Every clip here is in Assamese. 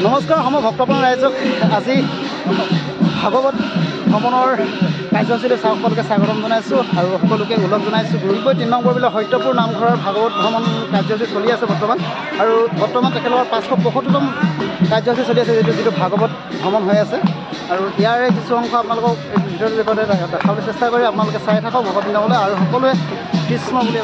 নমস্কাৰ সম ভক্তপ্ৰাণ ৰাইজক আজি ভাগৱত ভ্ৰমণৰ কাৰ্যসূচীলৈ সকলোকে স্বাগতম জনাইছোঁ আৰু সকলোকে ওলগ জনাইছোঁ। গুৰুকৈ 3 নং বৰবিলৰ সত্যপুৰ নামঘৰৰ ভাগৱত ভ্ৰমণ কাৰ্যসূচী চলি আছে আৰু বৰ্তমান তেখেতৰ 575তম কাৰ্যসূচী চলি আছে, যিটো ভাগৱত ভ্ৰমণ হৈ আছে। আৰু ইয়াৰে কিছু অংশ আপোনালোকক এই ভিডিঅ'ৰ জৰিয়তে দেখাবলৈ চেষ্টা কৰি আপোনালোকে চাই থাকক ভকত বৃন্দসকলে আৰু সকলোৱে কৃষ্ণ বুলি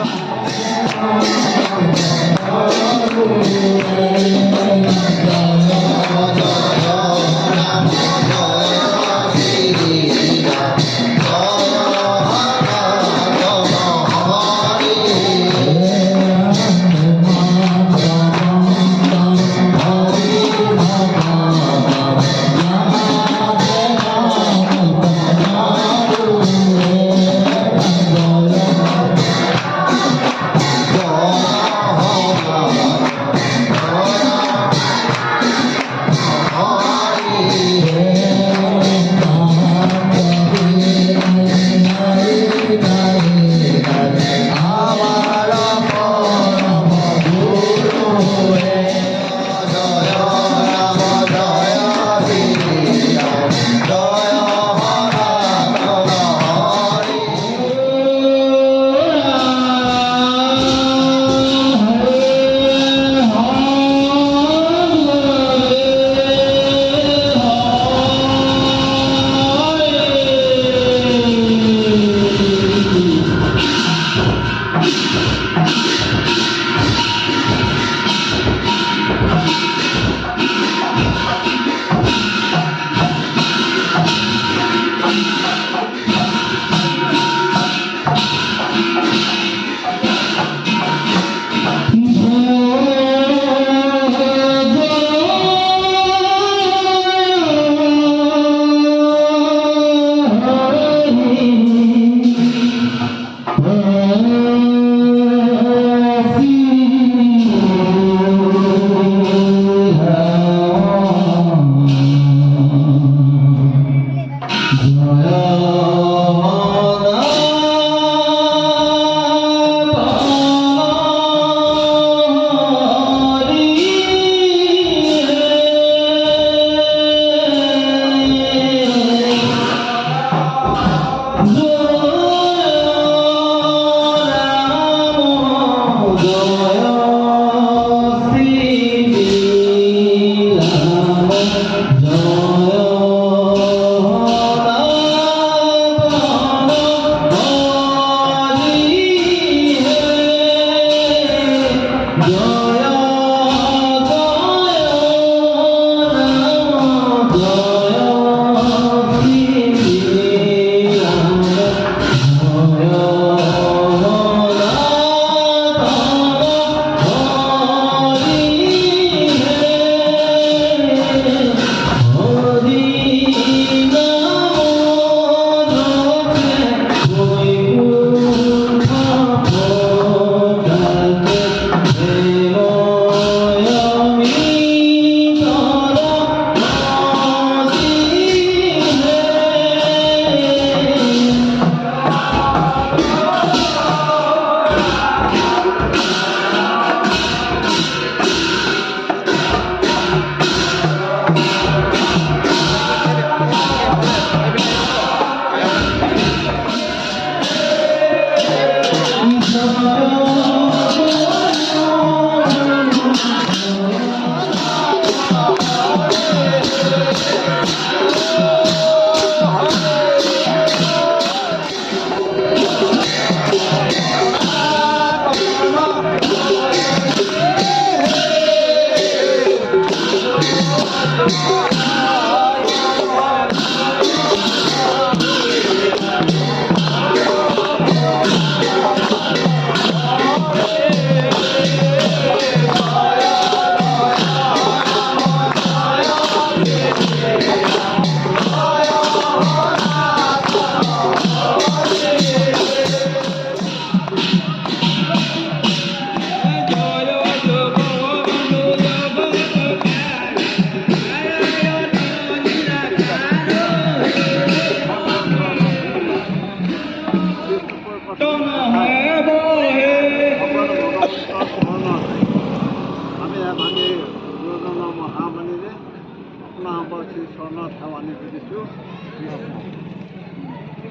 শ্ৰী চৰণত সেৱানি তুলিছোঁ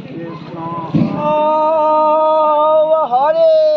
কৃষ্ণ হৰে